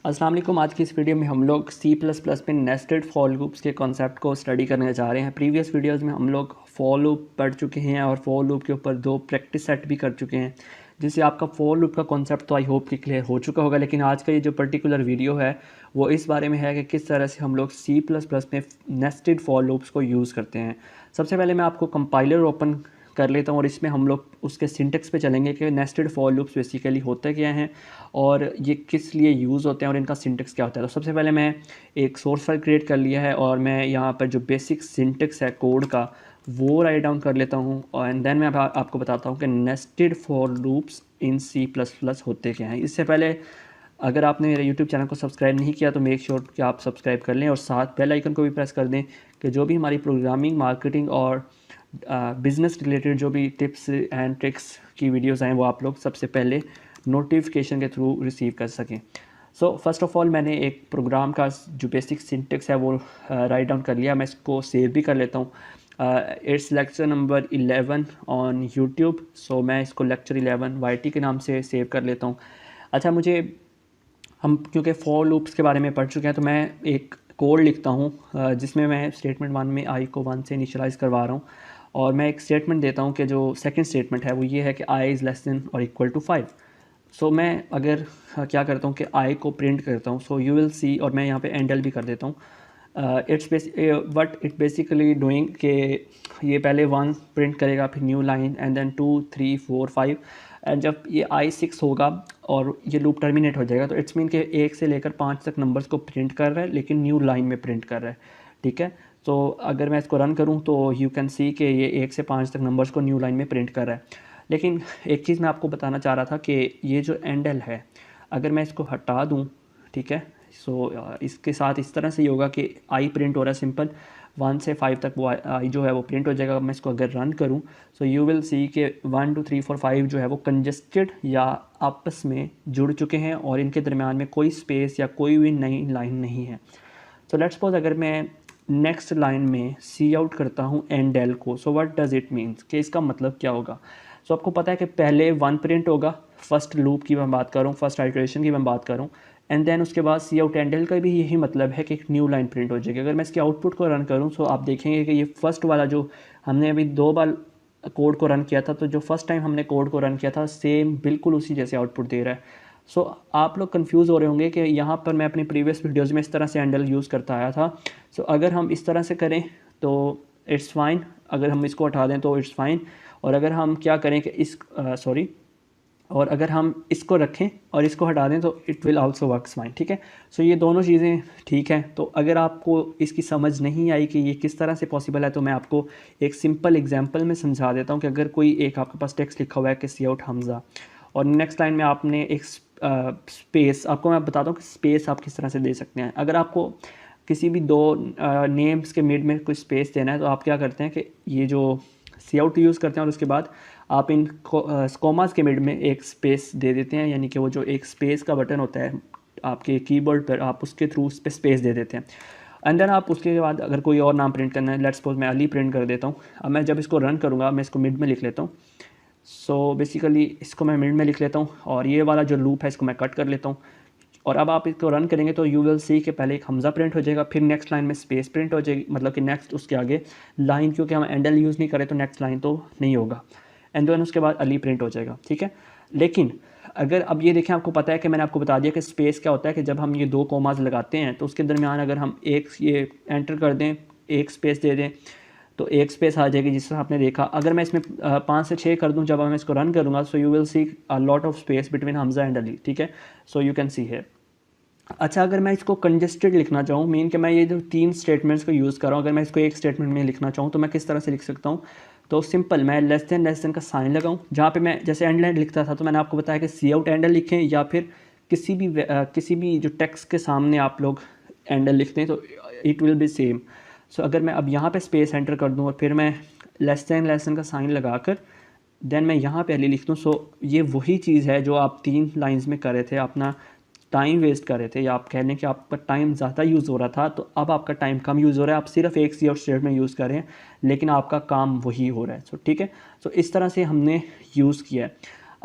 अस्सलाम वालेकुम। आज की इस वीडियो में हम लोग C++ में नेस्टेड फॉर लूप्स के कॉन्सेप्ट को स्टडी करने जा रहे हैं। प्रीवियस वीडियोस में हम लोग फॉर लूप पढ़ चुके हैं और फॉर लूप के ऊपर 2 प्रैक्टिस सेट भी कर चुके हैं, जिससे आपका फॉर लूप का कॉन्सेप्ट तो आई होप कि क्लियर हो चुका होगा। लेकिन आज का ये जो पर्टिकुलर वीडियो है वो इस बारे में है कि किस तरह से हम लोग C++ में नेस्टेड फॉर लूप्स को यूज़ करते हैं। सबसे पहले मैं आपको कंपाइलर ओपन कर लेता हूँ और इसमें हम लोग उसके सिंटेक्स पे चलेंगे कि नेस्टेड फॉर लूप्स बेसिकली होते क्या हैं और ये किस लिए यूज़ होते हैं और इनका सिंटेक्स क्या होता है। तो सबसे पहले मैं एक सोर्स फाइल क्रिएट कर लिया है और मैं यहाँ पर जो बेसिक सिंटेक्स है कोड का वो राइट डाउन कर लेता हूँ और एंड देन मैं आपको बताता हूँ कि nested for loops in C++ होते क्या हैं। इससे पहले अगर आपने मेरे YouTube चैनल को सब्सक्राइब नहीं किया तो मेक श्योर कि आप सब्सक्राइब कर लें और साथ बेल आइकन को भी प्रेस कर दें कि जो भी हमारी प्रोग्रामिंग, मार्केटिंग और बिज़नेस रिलेटेड जो भी टिप्स एंड ट्रिक्स की वीडियोस आएँ वो आप लोग सबसे पहले नोटिफिकेशन के थ्रू रिसीव कर सकें। सो फर्स्ट ऑफ़ ऑल मैंने एक प्रोग्राम का जो बेसिक सिंटेक्स है वो राइट डाउन कर लिया। मैं इसको सेव भी कर लेता हूँ। It's lecture number 11 on YouTube. So मैं इसको लेक्चर 11 YT के नाम से सेव कर लेता हूँ। अच्छा, हम क्योंकि फॉर लूप्स के बारे में पढ़ चुके हैं तो मैं एक कोड लिखता हूँ जिसमें मैं स्टेटमेंट 1 में i को 1 से इनिशियलाइज़ करवा रहा हूँ और मैं एक स्टेटमेंट देता हूँ कि जो सेकंड स्टेटमेंट है वो ये है कि i इज़ लेस देन और इक्वल टू 5। सो मैं अगर क्या करता हूँ कि i को प्रिंट करता हूँ, सो यू विल सी, और मैं यहाँ पे एंडल भी कर देता हूँ। इट बेसिकली डूइंग कि ये पहले 1 प्रिंट करेगा, फिर new line and then 2 3 4 5 and जब ये i6 होगा और ये लूप टर्मिनेट हो जाएगा तो इट्स मीन कि 1 से लेकर 5 तक नंबर्स को प्रिंट कर रहा है लेकिन न्यू लाइन में प्रिंट कर रहा है। ठीक है, तो अगर मैं इसको रन करूं तो यू कैन सी कि ये 1 से 5 तक नंबर्स को न्यू लाइन में प्रिंट कर रहा है। लेकिन एक चीज़ मैं आपको बताना चाह रहा था कि ये जो एंडल है अगर मैं इसको हटा दूँ, ठीक है, सो इसके साथ इस तरह से ही होगा कि आई प्रिंट हो रहा है सिंपल 1 से 5 तक वो आई जो है वो प्रिंट हो जाएगा। मैं इसको अगर रन करूं सो यू विल सी कि 1 2 3 4 5 जो है वो कंजस्टेड या आपस में जुड़ चुके हैं और इनके दरमियान में कोई स्पेस या कोई भी नई लाइन नहीं है। सो लेट्स सपोज अगर मैं नेक्स्ट लाइन में सी आउट करता हूँ एंड को, so what does it means कि इसका मतलब क्या होगा। सो आपको पता है कि पहले 1 प्रिंट होगा, फर्स्ट लूप की मैं बात कर रहा हूँ, फर्स्ट आइटरेशन की मैं बात कर रहा हूँ, एंड देन उसके बाद सी आउट एंडल का भी यही मतलब है कि एक न्यू लाइन प्रिंट हो जाएगी। अगर मैं इसके आउटपुट को रन करूँ तो आप देखेंगे कि ये फर्स्ट वाला जो हमने अभी 2 बार कोड को रन किया था, तो जो फर्स्ट टाइम हमने कोड को रन किया था सेम बिल्कुल उसी जैसे आउटपुट दे रहा है। सो आप लोग कंफ्यूज हो रहे होंगे कि यहाँ पर मैं अपनी प्रीवियस वीडियोज़ में इस तरह से हैंडल यूज़ करता आया था। सो अगर हम इस तरह से करें तो इट्स फाइन, अगर हम इसको हटा दें तो इट्स फाइन, और अगर हम क्या करें कि और अगर हम इसको रखें और इसको हटा दें तो it will also works fine. ठीक है, सो ये दोनों चीज़ें ठीक हैं। तो अगर आपको इसकी समझ नहीं आई कि ये किस तरह से पॉसिबल है तो मैं आपको एक सिंपल एग्जांपल में समझा देता हूँ कि अगर कोई एक आपके पास टेक्स्ट लिखा हुआ है कि सी आउट हमज़ा और नेक्स्ट लाइन में आपने एक स्पेस, आपको मैं बताता हूँ कि स्पेस आप किस तरह से दे सकते हैं। अगर आपको किसी भी 2 नेम्स के मिड में कोई स्पेस देना है तो आप क्या करते हैं कि ये जो सी आउट यूज़ करते हैं और उसके बाद आप इन कोमास के मिड में एक स्पेस दे देते हैं, यानी कि वो जो एक स्पेस का बटन होता है आपके कीबोर्ड पर, आप उसके थ्रू उस पर स्पेस दे देते हैं। एंड देन आप उसके बाद अगर कोई और नाम प्रिंट करना है, लेट्स सपोज मैं अली प्रिंट कर देता हूँ। अब मैं जब इसको रन करूँगा मैं इसको मिड में लिख लेता हूँ। सो बेसिकली इसको मैं मिड में लिख लेता हूँ और ये वाला जो लूप है इसको मैं कट कर लेता हूँ। और अब आप इसको रन करेंगे तो यू विल सी कि पहले एक हमज़ा प्रिंट हो जाएगा, फिर नेक्स्ट लाइन में स्पेस प्रिंट हो जाएगी, मतलब कि नेक्स्ट उसके आगे लाइन, क्योंकि हम एंडल यूज़ नहीं करें तो नेक्स्ट लाइन तो नहीं होगा, एंड देन उसके बाद अली प्रिंट हो जाएगा। ठीक है, लेकिन अगर अब ये देखें, आपको पता है कि मैंने आपको बता दिया कि स्पेस क्या होता है कि जब हम ये 2 कोमास लगाते हैं तो उसके दरमियान अगर हम एक ये एंटर कर दें, एक स्पेस दे दें तो एक स्पेस आ जाएगी जिस तरह आपने देखा। अगर मैं इसमें 5 से 6 कर दूं जब मैं इसको रन करूंगा, सो you will C a lot of space between Hamza and Ali. ठीक है, सो यू कैन सी है। अच्छा, अगर मैं इसको कंजस्टेड लिखना चाहूँ, मीन कि मैं ये जो 3 स्टेटमेंट्स को यूज़ कर रहा हूँ, अगर मैं इसको एक स्टेटमेंट में लिखना चाहूँ तो मैं किस तरह से लिख सकता हूँ। तो सिंपल, मैं लेस देन का साइन लगाऊँ, जहाँ पे मैं जैसे एंड लाइन लिखता था तो मैंने आपको बताया कि सी आउट एंडल लिखें या फिर किसी भी जो टेक्स्ट के सामने आप लोग एंडल लिखते हैं तो इट विल बी सेम। सो अगर मैं अब यहाँ पे स्पेस एंटर कर दूँ और फिर मैं लेस देन का साइन लगा कर देन मैं यहाँ पे अली लिख दूँ, सो ये वही चीज़ है जो आप 3 लाइन्स में कर रहे थे, अपना टाइम वेस्ट कर रहे थे, या आप कह लें कि आपका टाइम ज़्यादा यूज़ हो रहा था, तो अब आपका टाइम कम यूज़ हो रहा है, आप सिर्फ एक सी आउट स्टेटमेंट यूज़ कर रहे हैं लेकिन आपका काम वही हो रहा है। सो ठीक है, सो इस तरह से हमने यूज़ किया है।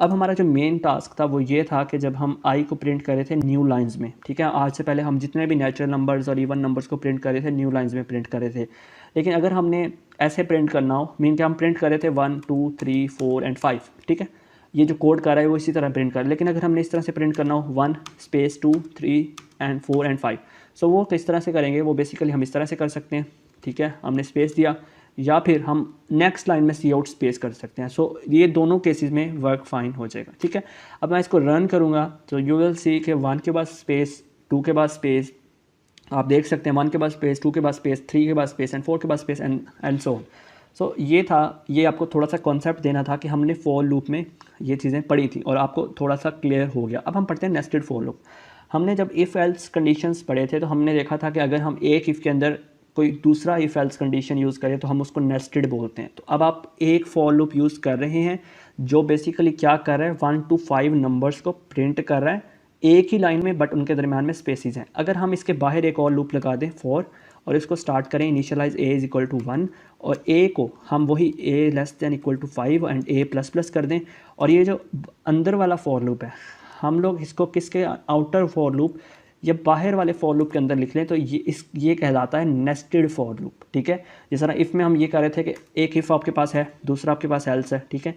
अब हमारा जो मेन टास्क था वो ये था कि जब हम आई को प्रिंट कर रहे थे न्यू लाइंस में, ठीक है, आज से पहले हम जितने भी नेचुरल नंबर्स और इवन नंबर्स को प्रिंट कर रहे थे न्यू लाइंस में प्रिंट कर रहे थे। लेकिन अगर हमने ऐसे प्रिंट करना हो, मीन कि हम प्रिंट कर रहे थे 1 2 3 4 एंड 5, ठीक है, ये जो कोड कर रहा है वो इसी तरह प्रिंट कर, लेकिन अगर हमने इस तरह से प्रिंट करना हो 1 स्पेस 2 3 एंड 4 एंड 5, सो वो किस तरह से करेंगे, वो बेसिकली हम इस तरह से कर सकते हैं, ठीक है, हमने स्पेस दिया, या फिर हम नेक्स्ट लाइन में सी आउट स्पेस कर सकते हैं। सो ये दोनों केसेस में वर्क फाइन हो जाएगा, ठीक है। अब मैं इसको रन करूँगा तो यू विल सी कि 1 के बाद स्पेस, 2 के बाद स्पेस, आप देख सकते हैं 1 के बाद स्पेस, 2 के बाद स्पेस, 3 के बाद स्पेस एंड 4 के बाद स्पेस एंड सो ऑन। सो ये था, ये आपको थोड़ा सा कॉन्सेप्ट देना था कि हमने फॉर लूप में ये चीज़ें पढ़ी थी और आपको थोड़ा सा क्लियर हो गया। अब हम पढ़ते हैं नेस्टेड फॉर लूप। हमने जब इफ़ एल्स कंडीशंस पढ़े थे तो हमने देखा था कि अगर हम एक इफ़ के अंदर कोई दूसरा इफ़ एल्स कंडीशन यूज़ करें तो हम उसको नेस्टेड बोलते हैं। तो अब आप एक फॉर लूप यूज़ कर रहे हैं जो बेसिकली क्या कर रहा है, 1 to 5 नंबर्स को प्रिंट कर रहा है एक ही लाइन में, बट उनके दरमियान में स्पेसिस हैं। अगर हम इसके बाहर एक और लूप लगा दें फॉर और इसको स्टार्ट करें initialize a is equal to 1 और a को हम वही a less than equal to 5 and a plus plus कर दें, और ये जो अंदर वाला फॉर लूप है हम लोग इसको किसके आउटर फॉर लूप या बाहर वाले फॉर लूप के अंदर लिख लें तो ये कहलाता है नेस्टेड फॉर लूप, ठीक है। जिस तरह इफ़ में हम ये कह रहे थे कि एक इफ़ आपके पास है, दूसरा आपके पास एल्स है, ठीक है,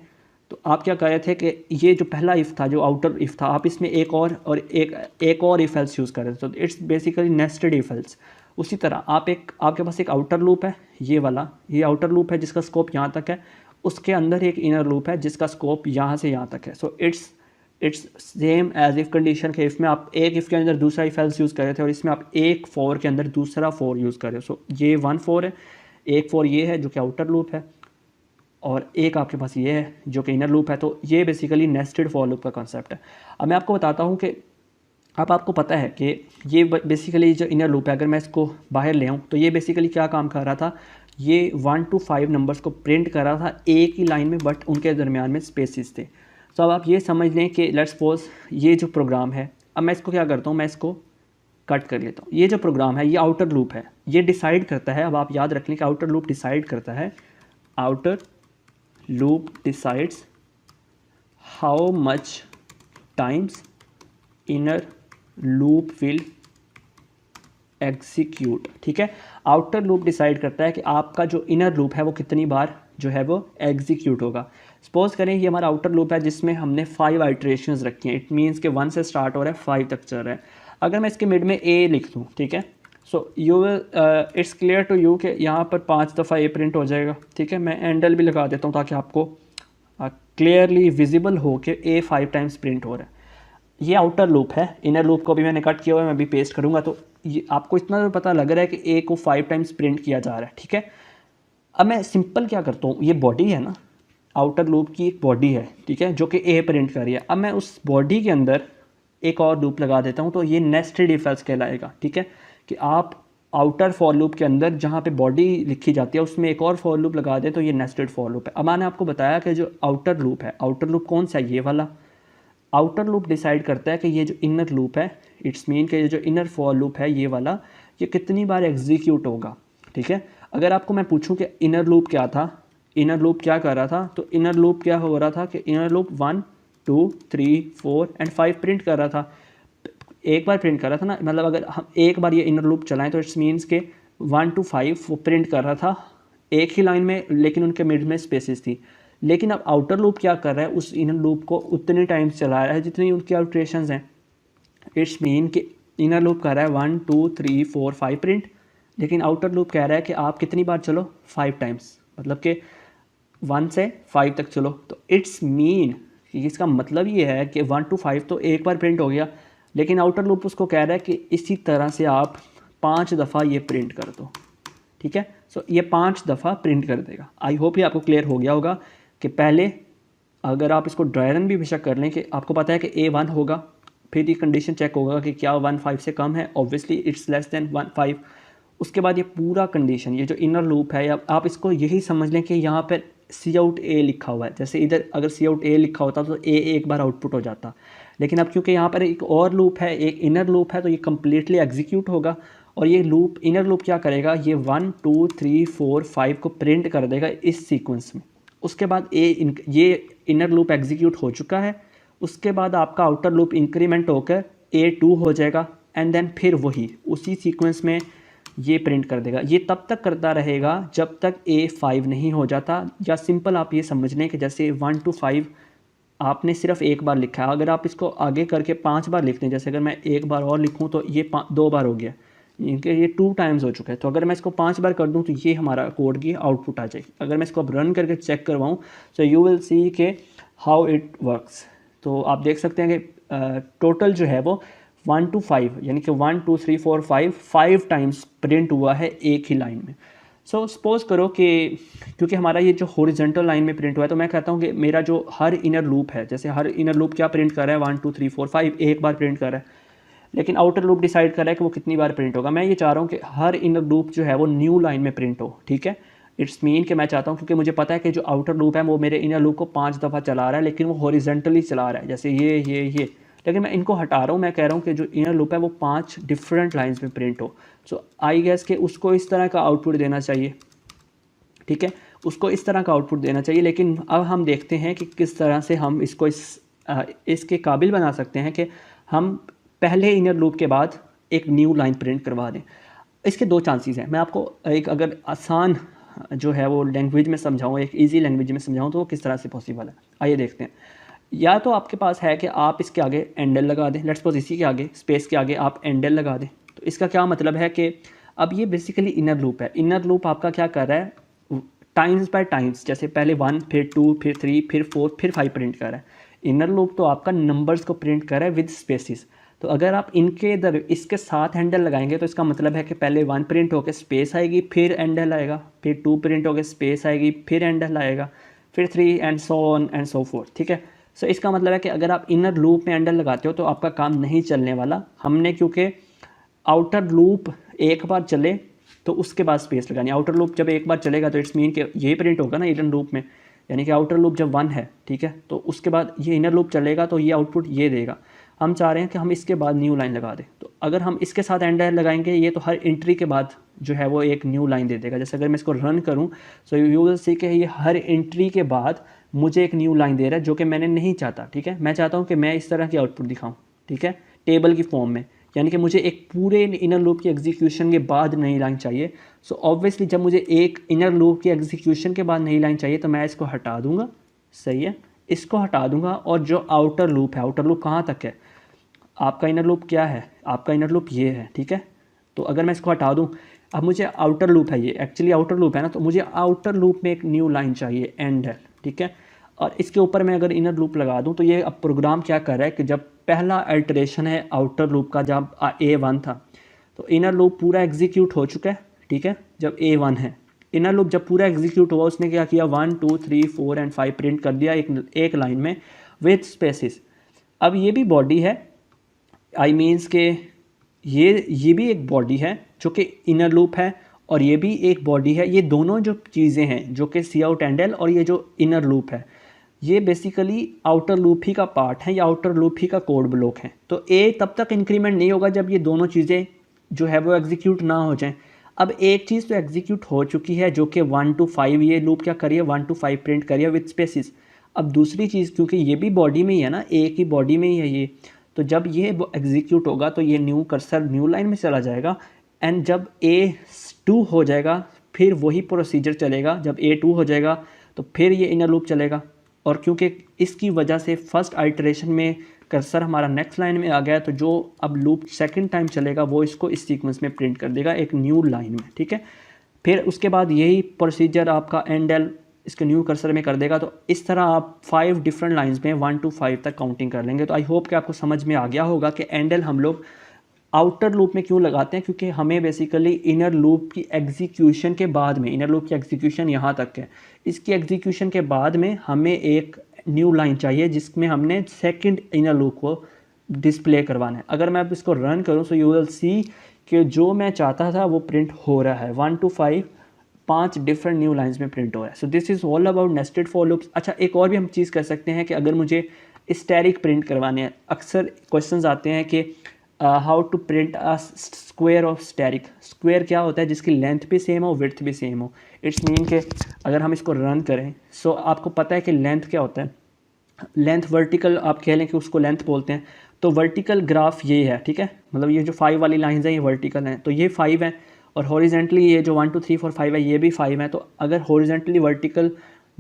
तो आप क्या कह रहे थे कि ये जो पहला इफ़ था, जो आउटर इफ़ था, आप इसमें एक और इफ़ एल्स यूज़ कर रहे थे, तो it's basically nested if else. उसी तरह आपके पास एक आउटर लूप है, ये वाला, ये आउटर लूप है जिसका स्कोप यहाँ तक है, उसके अंदर एक इनर लूप है जिसका स्कोप यहाँ से यहाँ तक है। So it's same as if condition के इफ़ में आप एक इफ़ के अंदर दूसरा इफ़ एल्स यूज़ कर रहे थे और इसमें आप एक फॉर के अंदर दूसरा फॉर यूज़ कर रहे हो। सो ये 1 फॉर है, एक फॉर ये है जो कि आउटर लूप है, और एक आपके पास ये है जो कि इनर लूप है। तो ये बेसिकली नेस्टेड फॉर लूप का कॉन्सेप्ट है। अब मैं आपको बताता हूँ कि अब आपको पता है कि ये बेसिकली जो इनर लूप है, अगर मैं इसको बाहर ले आऊँ तो ये बेसिकली क्या काम कर रहा था, ये 1 to 5 नंबर्स को प्रिंट कर रहा था एक ही लाइन में, बट उनके दरमियान में स्पेसिस थे। तो अब आप ये समझ लें कि लेट्स सपोज ये जो प्रोग्राम है, अब मैं इसको क्या करता हूँ, मैं इसको कट कर लेता हूँ। ये जो प्रोग्राम है ये आउटर लूप है, ये डिसाइड करता है, अब आप याद रख लें कि आउटर लूप डिसाइड करता है, outer loop decides how much times inner loop will execute, ठीक है। आउटर लूप डिसाइड करता है कि आपका जो इनर लूप है वो कितनी बार जो है वो एग्जीक्यूट होगा। सपोज करें ये हमारा आउटर लूप है जिसमें हमने 5 आइट्रेशंस रखी हैं, इट मीन्स कि 1 से स्टार्ट हो रहा है 5 तक चल रहा है। अगर मैं इसके मिड में ए लिख दूँ, ठीक है, so you will it's clear to you कि यहाँ पर 5 दफ़ा ए प्रिंट हो जाएगा, ठीक है। मैं एंडल भी लगा देता हूँ ताकि आपको क्लियरली विजिबल हो कि ए 5 टाइम्स प्रिंट हो रहा है। ये आउटर लूप है, इनर लूप को भी मैंने कट किया हुआ है, मैं भी पेस्ट करूँगा तो ये आपको इतना तो पता लग रहा है कि ए को 5 टाइम्स प्रिंट किया जा रहा है, ठीक है। अब मैं सिंपल क्या करता हूँ, ये बॉडी है ना, आउटर लूप की एक बॉडी है, ठीक है, जो कि ए प्रिंट कर रही है। अब मैं उस बॉडी के अंदर एक और लूप लगा देता हूँ तो ये नेस्टेड इफ एल्स कहलाएगा, ठीक है, कि आप आउटर फॉर लूप के अंदर जहाँ पे बॉडी लिखी जाती है उसमें एक और फॉर लूप लगा दें तो ये नेस्टेड फॉर लूप है। अब मैंने आपको बताया कि जो आउटर लूप है, आउटर लूप कौन सा है, ये वाला आउटर लूप डिसाइड करता है कि ये जो इनर लूप है, इट्स मीन कि ये जो इनर फॉर लूप है ये वाला, ये कितनी बार एग्जीक्यूट होगा, ठीक है। अगर आपको मैं पूछूं कि इनर लूप क्या था, इनर लूप क्या कर रहा था, तो इनर लूप क्या हो रहा था कि इनर लूप 1 2 3 4 एंड 5 प्रिंट कर रहा था, एक बार प्रिंट कर रहा था ना, मतलब अगर हम एक बार ये इनर लूप चलाएं तो इट्स मीन्स के 1 to 5 वो प्रिंट कर रहा था एक ही लाइन में, लेकिन उनके मिड में स्पेसिस थी। लेकिन अब आउटर लूप क्या कर रहा है, उस इनर लूप को उतने टाइम्स चला रहा है जितनी उनकी आउटरेशंस हैं। इट्स मीन कि इनर लूप कर रहा है 1 2 3 4 5 प्रिंट, लेकिन आउटर लूप कह रहा है कि आप कितनी बार चलो, 5 टाइम्स, मतलब कि 1 से 5 तक चलो। तो इट्स मीन इसका मतलब ये है कि 1 to 5 तो एक बार प्रिंट हो गया, लेकिन आउटर लूप उसको कह रहा है कि इसी तरह से आप 5 दफ़ा ये प्रिंट कर दो, ठीक है। सो ये 5 दफ़ा प्रिंट कर देगा। आई होप ये आपको क्लियर हो गया होगा कि पहले अगर आप इसको ड्राई रन भी बेशक कर लें कि आपको पता है कि ए 1 होगा, फिर ये कंडीशन चेक होगा कि क्या 1 5 से कम है, ऑब्वियसली इट्स लेस देन 1 5। उसके बाद ये पूरा कंडीशन, ये जो इनर लूप है, या आप इसको यही समझ लें कि यहाँ पर सी आउट ए लिखा हुआ है, जैसे इधर अगर सी आउट ए लिखा होता तो ए एक बार आउटपुट हो जाता, लेकिन अब क्योंकि यहाँ पर एक और लूप है, एक इनर लूप है, तो ये कम्प्लीटली एग्जीक्यूट होगा। और ये लूप, इनर लूप क्या करेगा, ये 1 2 3 4 5 को प्रिंट कर देगा इस सीक्वेंस में, उसके बाद ये इनर लूप एग्जीक्यूट हो चुका है, उसके बाद आपका आउटर लूप इंक्रीमेंट होकर A2 हो जाएगा एंड देन फिर वही उसी सीक्वेंस में ये प्रिंट कर देगा। ये तब तक करता रहेगा जब तक A5 नहीं हो जाता, या सिंपल आप ये समझ लें कि जैसे 1 to 5 आपने सिर्फ एक बार लिखा है, अगर आप इसको आगे करके 5 बार लिख दें, जैसे अगर मैं एक बार और लिखूं तो ये 2 बार हो गया, ये 2 टाइम्स हो चुका है। तो अगर मैं इसको 5 बार कर दूं तो ये हमारा कोड की आउटपुट आ जाएगी। अगर मैं इसको अब रन करके चेक करवाऊँ सो यू विल सी के हाउ इट वर्क्स। तो आप देख सकते हैं कि टोटल जो है वो 1 to 5 यानी कि 1 2 3 4 5 टाइम्स प्रिंट हुआ है एक ही लाइन में। सो सपोज़ करो कि क्योंकि हमारा ये जो हॉरिजॉन्टल लाइन में प्रिंट हुआ है, तो मैं कहता हूँ कि मेरा जो हर इनर लूप है, जैसे हर इनर लूप क्या प्रिंट कर रहा है 1 2 3 4 5 एक बार प्रिंट कर रहा है, लेकिन आउटर लूप डिसाइड कर रहा है कि वो कितनी बार प्रिंट होगा। मैं ये चाह रहा हूँ कि हर इनर लूप जो है वो न्यू लाइन में प्रिंट हो, ठीक है। इट्स मीन कि मैं चाहता हूँ, क्योंकि मुझे पता है कि जो आउटर लूप है वो मेरे इनर लूप को 5 दफ़ा चला रहा है, लेकिन वो हॉरिजॉन्टली चला रहा है, जैसे ये, लेकिन मैं इनको हटा रहा हूँ। मैं कह रहा हूँ कि जो इनर लूप है वो 5 डिफरेंट लाइंस में प्रिंट हो। सो आई गेस कि उसको इस तरह का आउटपुट देना चाहिए, ठीक है, उसको इस तरह का आउटपुट देना चाहिए। लेकिन अब हम देखते हैं कि किस तरह से हम इसको इसके काबिल बना सकते हैं कि हम पहले इनर लूप के बाद एक न्यू लाइन प्रिंट करवा दें। इसके 2 चांसेस हैं। मैं आपको एक अगर आसान जो है वो लैंग्वेज में समझाऊँ, एक इजी लैंग्वेज में समझाऊँ तो वो किस तरह से पॉसिबल है, आइए देखते हैं। या तो आपके पास है कि आप इसके आगे एंडल लगा दें, लेट्स सपोज इसी के आगे स्पेस के आगे आप एंडल लगा दें। तो इसका क्या मतलब है कि अब ये बेसिकली इनर लूप है। इनर लूप आपका क्या कर रहा है, टाइम्स बाय टाइम्स, जैसे पहले 1 फिर 2 फिर 3 फिर 4 फिर 5 प्रिंट कर रहा है। इनर लूप तो आपका नंबर्स को प्रिंट कर रहा है विद स्पेसिस। तो अगर आप इसके साथ हैंडल लगाएंगे तो इसका मतलब है कि पहले 1 प्रिंट होकर स्पेस आएगी, फिर हैंडल आएगा, फिर 2 प्रिंट होकर स्पेस आएगी, फिर हैंडल आएगा, फिर 3 and so on and so fourth, ठीक है। सो इसका मतलब है कि अगर आप इनर लूप में हैंडल लगाते हो तो आपका काम नहीं चलने वाला। हमने क्योंकि आउटर लूप एक बार चले तो उसके बाद स्पेस लगानी। आउटर लूप जब एक बार चलेगा तो इट्स मीन कि ये प्रिंट होगा ना इनर लूप में, यानी कि आउटर लूप जब 1 है, ठीक है, तो उसके बाद ये इनर लूप चलेगा तो ये आउटपुट ये देगा। हम चाह रहे हैं कि हम इसके बाद न्यू लाइन लगा दें। तो अगर हम इसके साथ एंडल लगाएंगे ये तो हर एंट्री के बाद जो है वो एक न्यू लाइन दे देगा। जैसे अगर मैं इसको रन करूं सो यू विल सी कि ये हर एंट्री के बाद मुझे एक न्यू लाइन दे रहा है, जो कि मैंने नहीं चाहता, ठीक है। मैं चाहता हूं कि मैं इस तरह की आउटपुट दिखाऊं, ठीक है, टेबल की फॉर्म में, यानी कि मुझे एक पूरे इनर लूप की एग्जीक्यूशन के बाद नई लाइन चाहिए। सो ऑब्वियसली जब मुझे एक इनर लूप की एग्जीक्यूशन के बाद नई लाइन चाहिए तो मैं इसको हटा दूंगा, सही है, इसको हटा दूंगा। और जो आउटर लूप है, आउटर लूप कहाँ तक है, आपका इनर लूप क्या है, आपका इनर लूप ये है, ठीक है। तो अगर मैं इसको हटा दूं, अब मुझे आउटर लूप है, ये एक्चुअली आउटर लूप है ना, तो मुझे आउटर लूप में एक न्यू लाइन चाहिए, एंड है, ठीक है। और इसके ऊपर मैं अगर इनर लूप लगा दूं तो ये अब प्रोग्राम क्या कर रहा है कि जब पहला अल्टरेशन है आउटर लूप का, जब A1 था तो इनर लूप पूरा एग्जीक्यूट हो चुका है, ठीक है। जब A1 है, इनर लूप जब पूरा एग्जीक्यूट हुआ उसने क्या किया 1 2 3 4 एंड 5 प्रिंट कर दिया एक लाइन में विथ स्पेसिस। अब ये भी बॉडी है, आई मीन्स के ये भी एक बॉडी है जो कि इनर लूप है, और ये भी एक बॉडी है। ये दोनों जो चीज़ें हैं जो कि सी आउट एंडल और ये जो इनर लूप है, ये बेसिकली आउटर लूप ही का पार्ट है या आउटर लूप ही का कोड ब्लॉक है। तो ए तब तक इंक्रीमेंट नहीं होगा जब ये दोनों चीज़ें जो है वो एग्जीक्यूट ना हो जाएं। अब एक चीज़ तो एग्जीक्यूट हो चुकी है जो कि 1 to 5 ये लूप क्या करिए 1 to 5 प्रिंट करिए विथ स्पेसिस। अब दूसरी चीज़, क्योंकि ये भी बॉडी में ही है ना, ए की बॉडी में ही है ये, तो जब ये एग्जीक्यूट होगा तो ये न्यू कर्सर न्यू लाइन में चला जाएगा, एंड जब A2 हो जाएगा फिर वही प्रोसीजर चलेगा। जब A2 हो जाएगा तो फिर ये इनर लूप चलेगा, और क्योंकि इसकी वजह से फर्स्ट आइटरेशन में कर्सर हमारा नेक्स्ट लाइन में आ गया, तो जो अब लूप सेकंड टाइम चलेगा वो इसको इस सीक्वेंस में प्रिंट कर देगा एक न्यू लाइन में, ठीक है। फिर उसके बाद यही प्रोसीजर आपका एंडल इसके न्यू कर्सर में कर देगा। तो इस तरह आप 5 डिफरेंट लाइंस में 1 to 5 तक काउंटिंग कर लेंगे। तो आई होप कि आपको समझ में आ गया होगा कि एंडल हम लोग आउटर लूप में क्यों लगाते हैं, क्योंकि हमें बेसिकली इनर लूप की एग्जीक्यूशन के बाद में, इनर लूप की एग्जीक्यूशन यहाँ तक है, इसकी एग्जीक्यूशन के बाद में हमें एक न्यू लाइन चाहिए जिसमें हमने सेकंड इनर लूप को डिस्प्ले करवाना है। अगर मैं अब इसको रन करूँ सो यू विल सी कि जो मैं चाहता था वो प्रिंट हो रहा है 1 to 5 5 डिफरेंट न्यू लाइंस में प्रिंट हो रहा है। So this is all about nested for loops. अच्छा, एक और भी हम चीज़ कर सकते हैं कि अगर मुझे स्टैटिक प्रिंट करवाने हैं, अक्सर क्वेश्चंस आते हैं कि how to print a square of asterisk. Square क्या होता है? जिसकी लेंथ भी सेम हो, विड्थ भी सेम हो। इट्स मीन के अगर हम इसको रन करें, सो आपको पता है कि लेंथ क्या होता है। लेंथ वर्टिकल आप कह लें कि उसको लेंथ बोलते हैं। तो वर्टिकल ग्राफ ये है, ठीक है, मतलब ये जो 5 वाली लाइंस हैं ये वर्टिकल हैं, तो ये 5 है। और हॉरिजेंटली ये जो 1 2 3 4 5 है ये भी 5 है। तो अगर हॉरिजेंटली वर्टिकल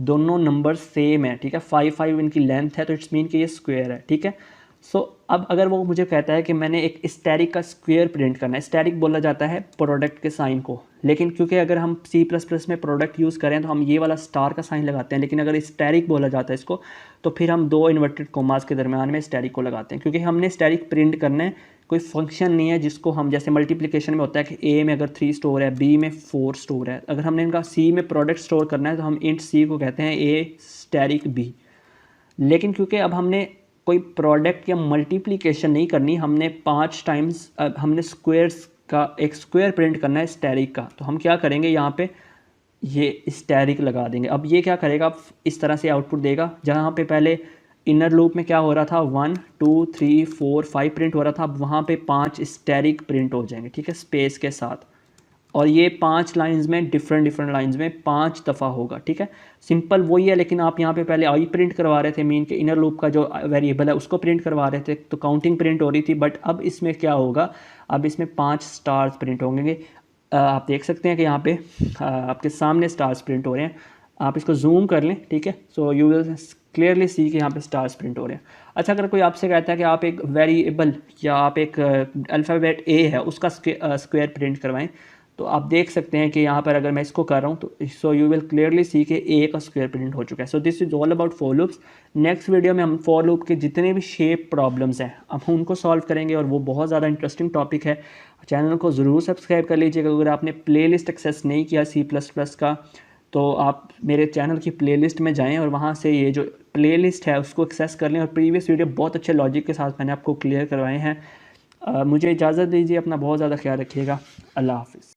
दोनों नंबर सेम है, ठीक है, 5 इनकी लेंथ है, तो इट्स मीन कि ये स्क्वायर है, ठीक है। सो अब अगर वो मुझे कहता है कि मैंने एक स्टैरिक का स्क्वायर प्रिंट करना है, स्टैरिक बोला जाता है प्रोडक्ट के साइन को, लेकिन क्योंकि अगर हम C++ में प्रोडक्ट यूज़ करें तो हम ये वाला स्टार का साइन लगाते हैं, लेकिन अगर स्टैरिक बोला जाता है इसको, तो फिर हम 2 इन्वर्टेड कोमास के दरमियान में स्टैरिक को लगाते हैं, क्योंकि हमने स्टैरिक प्रिंट करना है। कोई फंक्शन नहीं है जिसको हम, जैसे मल्टीप्लिकेशन में होता है कि A में अगर 3 स्टोर है, B में 4 स्टोर है, अगर हमने इनका C में प्रोडक्ट स्टोर करना है तो हम इंट C को कहते हैं A स्टैरिक B। लेकिन क्योंकि अब हमने कोई प्रोडक्ट या मल्टीप्लिकेशन नहीं करनी, हमने 5 टाइम्स हमने स्क्वायर्स का एक स्क्वायर प्रिंट करना है स्टैरिक का, तो हम क्या करेंगे, यहाँ पे ये स्टैरिक लगा देंगे। अब ये क्या करेगा, अब इस तरह से आउटपुट देगा, जहाँ पे पहले इनर लूप में क्या हो रहा था 1 2 3 4 5 प्रिंट हो रहा था, अब वहाँ पे 5 स्टैरिक प्रिंट हो जाएंगे, ठीक है, स्पेस के साथ। और ये 5 लाइंस में डिफरेंट लाइंस में 5 दफ़ा होगा, ठीक है। सिंपल वही है, लेकिन आप यहाँ पे पहले आई प्रिंट करवा रहे थे, मीन के इनर लूप का जो वेरिएबल है उसको प्रिंट करवा रहे थे, तो काउंटिंग प्रिंट हो रही थी। बट अब इसमें क्या होगा, अब इसमें 5 स्टार्स प्रिंट होंगे। आप देख सकते हैं कि यहाँ पे आपके सामने स्टार्स प्रिंट हो रहे हैं। आप इसको जूम कर लें, ठीक है, so you will clearly see कि यहाँ पे स्टार्स प्रिंट हो रहे हैं। अच्छा, अगर कोई आपसे कहता है कि आप एक वेरिएबल या आप एक अल्फ़ाबेट ए है उसका स्क्वायर प्रिंट करवाएं, तो आप देख सकते हैं कि यहाँ पर अगर मैं इसको कर रहा हूँ तो सो यू विल क्लियरली सी कि ए का स्क्वायर प्रिंट हो चुका है। So this is all about for loops. Next video में हम फॉर लूप के जितने भी शेप प्रॉब्लम्स हैं अब हम उनको सॉल्व करेंगे, और वो बहुत ज़्यादा इंटरेस्टिंग टॉपिक है। चैनल को ज़रूर सब्सक्राइब कर लीजिएगा। अगर आपने प्लेलिस्ट एक्सेस नहीं किया C++ का, तो आप मेरे चैनल की प्लेलिस्ट में जाएं और वहाँ से ये जो प्लेलिस्ट है उसको एक्सेस कर लें। और प्रीवियस वीडियो बहुत अच्छे लॉजिक के साथ मैंने आपको क्लियर करवाए हैं। मुझे इजाज़त दीजिए, अपना बहुत ज़्यादा ख्याल रखिएगा। अल्लाह हाफ़िज़।